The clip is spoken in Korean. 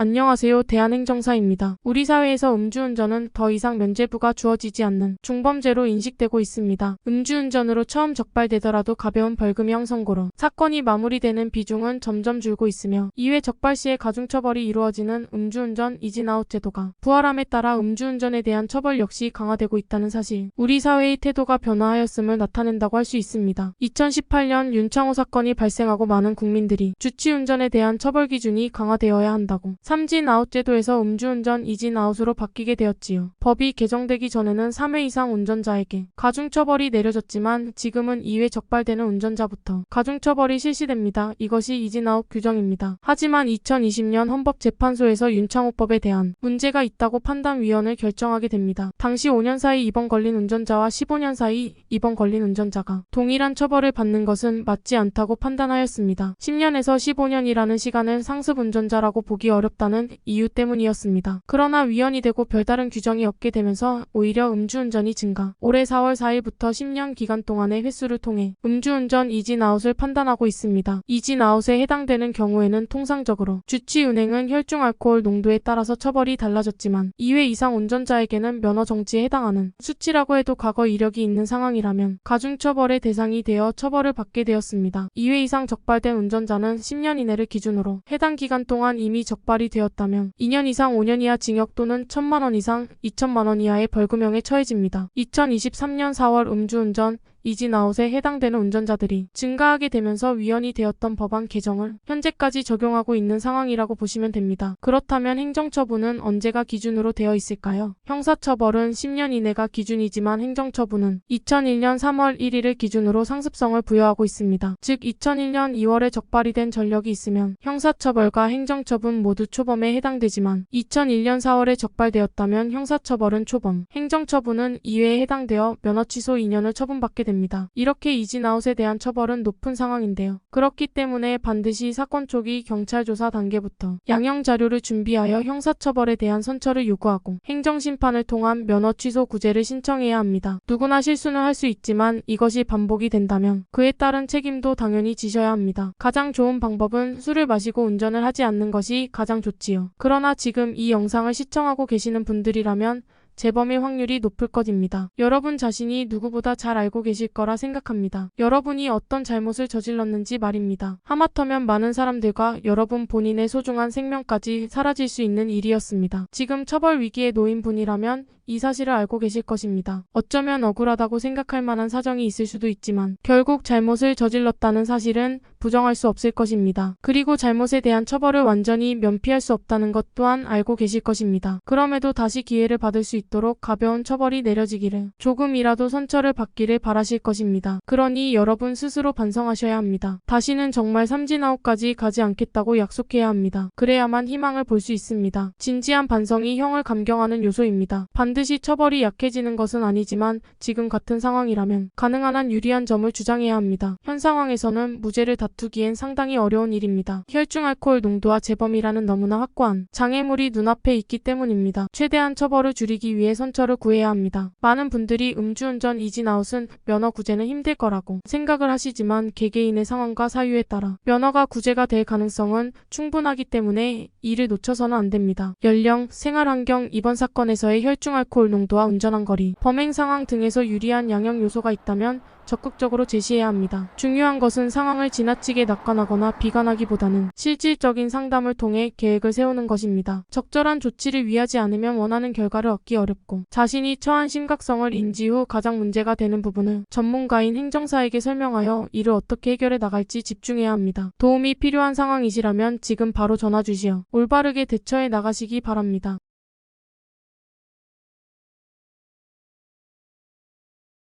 안녕하세요. 대한행정사입니다. 우리 사회에서 음주운전은 더 이상 면죄부가 주어지지 않는 중범죄로 인식되고 있습니다. 음주운전으로 처음 적발되더라도 가벼운 벌금형 선고로 사건이 마무리되는 비중은 점점 줄고 있으며 이회 적발 시에 가중처벌이 이루어지는 음주운전 이진아웃 제도가 부활함에 따라 음주운전에 대한 처벌 역시 강화되고 있다는 사실, 우리 사회의 태도가 변화하였음을 나타낸다고 할 수 있습니다. 2018년 윤창호 사건이 발생하고 많은 국민들이 주치운전에 대한 처벌 기준이 강화되어야 한다고 3진 아웃 제도에서 음주운전 2진 아웃으로 바뀌게 되었지요. 법이 개정되기 전에는 3회 이상 운전자에게 가중처벌이 내려졌지만 지금은 2회 적발되는 운전자부터 가중처벌이 실시됩니다. 이것이 2진 아웃 규정입니다. 하지만 2020년 헌법재판소에서 윤창호법에 대한 문제가 있다고 판단위원을 결정하게 됩니다. 당시 5년 사이 입원 걸린 운전자와 15년 사이 입원 걸린 운전자가 동일한 처벌을 받는 것은 맞지 않다고 판단하였습니다. 10년에서 15년이라는 시간을 상습 운전자라고 보기 어렵다는 이유 때문이었습니다. 그러나 위헌이 되고 별다른 규정이 없게 되면서 오히려 음주운전이 증가. 올해 4월 4일부터 10년 기간 동안의 횟수를 통해 음주운전 이진 아웃을 판단하고 있습니다. 이진 아웃에 해당되는 경우에는 통상적으로 주치운행은 혈중 알코올 농도에 따라서 처벌이 달라졌지만 2회 이상 운전자에게는 면허 정지에 해당하는 수치라고 해도 과거 이력이 있는 상황이라면 가중처벌의 대상이 되어 처벌을 받게 되었습니다. 2회 이상 적발된 운전자는 10년 이내를 기준으로 해당 기간 동안 이미 적발이 되었다면 2년 이상 5년 이하 징역 또는 1,000만 원 이상 2천만 원 이하의 벌금형에 처해집니다. 2023년 4월 음주운전 이진 아웃에 해당되는 운전자들이 증가하게 되면서 위헌이 되었던 법안 개정을 현재까지 적용하고 있는 상황이라고 보시면 됩니다. 그렇다면 행정처분은 언제가 기준으로 되어 있을까요? 형사처벌은 10년 이내가 기준이지만 행정처분은 2001년 3월 1일을 기준으로 상습성을 부여하고 있습니다. 즉 2001년 2월에 적발이 된 전력이 있으면 형사처벌과 행정처분 모두 초범에 해당되지만 2001년 4월에 적발되었다면 형사처벌은 초범, 행정처분은 2회에 해당되어 면허취소 2년을 처분받게 됩니다. 이렇게 이진 아웃에 대한 처벌은 높은 상황인데요. 그렇기 때문에 반드시 사건 초기 경찰 조사 단계부터 양형 자료를 준비하여 형사처벌에 대한 선처를 요구하고 행정심판을 통한 면허 취소 구제를 신청해야 합니다. 누구나 실수는 할 수 있지만 이것이 반복이 된다면 그에 따른 책임도 당연히 지셔야 합니다. 가장 좋은 방법은 술을 마시고 운전을 하지 않는 것이 가장 좋지요. 그러나 지금 이 영상을 시청하고 계시는 분들이라면 재범의 확률이 높을 것입니다. 여러분 자신이 누구보다 잘 알고 계실 거라 생각합니다. 여러분이 어떤 잘못을 저질렀는지 말입니다. 하마터면 많은 사람들과 여러분 본인의 소중한 생명까지 사라질 수 있는 일이었습니다. 지금 처벌 위기에 놓인 분이라면 이 사실을 알고 계실 것입니다. 어쩌면 억울하다고 생각할 만한 사정이 있을 수도 있지만 결국 잘못을 저질렀다는 사실은 부정할 수 없을 것입니다. 그리고 잘못에 대한 처벌을 완전히 면피할 수 없다는 것 또한 알고 계실 것입니다. 그럼에도 다시 기회를 받을 수 있도록 가벼운 처벌이 내려지기를, 조금이라도 선처를 받기를 바라실 것입니다. 그러니 여러분 스스로 반성하셔야 합니다. 다시는 정말 삼진아웃까지 가지 않겠다고 약속해야 합니다. 그래야만 희망을 볼 수 있습니다. 진지한 반성이 형을 감경하는 요소입니다. 반드시 처벌이 약해지는 것은 아니지만 지금 같은 상황이라면 가능한 한 유리한 점을 주장해야 합니다. 현 상황에서는 무죄를 다투기엔 상당히 어려운 일입니다. 혈중 알코올 농도와 재범이라는 너무나 확고한 장애물이 눈앞에 있기 때문입니다. 최대한 처벌을 줄이기 위해 선처를 구해야 합니다. 많은 분들이 음주운전 이진 아웃은 면허 구제는 힘들 거라고 생각을 하시지만 개개인의 상황과 사유에 따라 면허가 구제가 될 가능성은 충분하기 때문에 이를 놓쳐서는 안 됩니다. 연령, 생활환경, 이번 사건에서의 혈중 알코올 농도와 운전한 거리, 범행 상황 등에서 유리한 양형 요소가 있다면 적극적으로 제시해야 합니다. 중요한 것은 상황을 지나치게 낙관하거나 비관하기보다는 실질적인 상담을 통해 계획을 세우는 것입니다. 적절한 조치를 위하지 않으면 원하는 결과를 얻기 어렵고 자신이 처한 심각성을 인지 후 가장 문제가 되는 부분을 전문가인 행정사에게 설명하여 이를 어떻게 해결해 나갈지 집중해야 합니다. 도움이 필요한 상황이시라면 지금 바로 전화 주시어 올바르게 대처해 나가시기 바랍니다.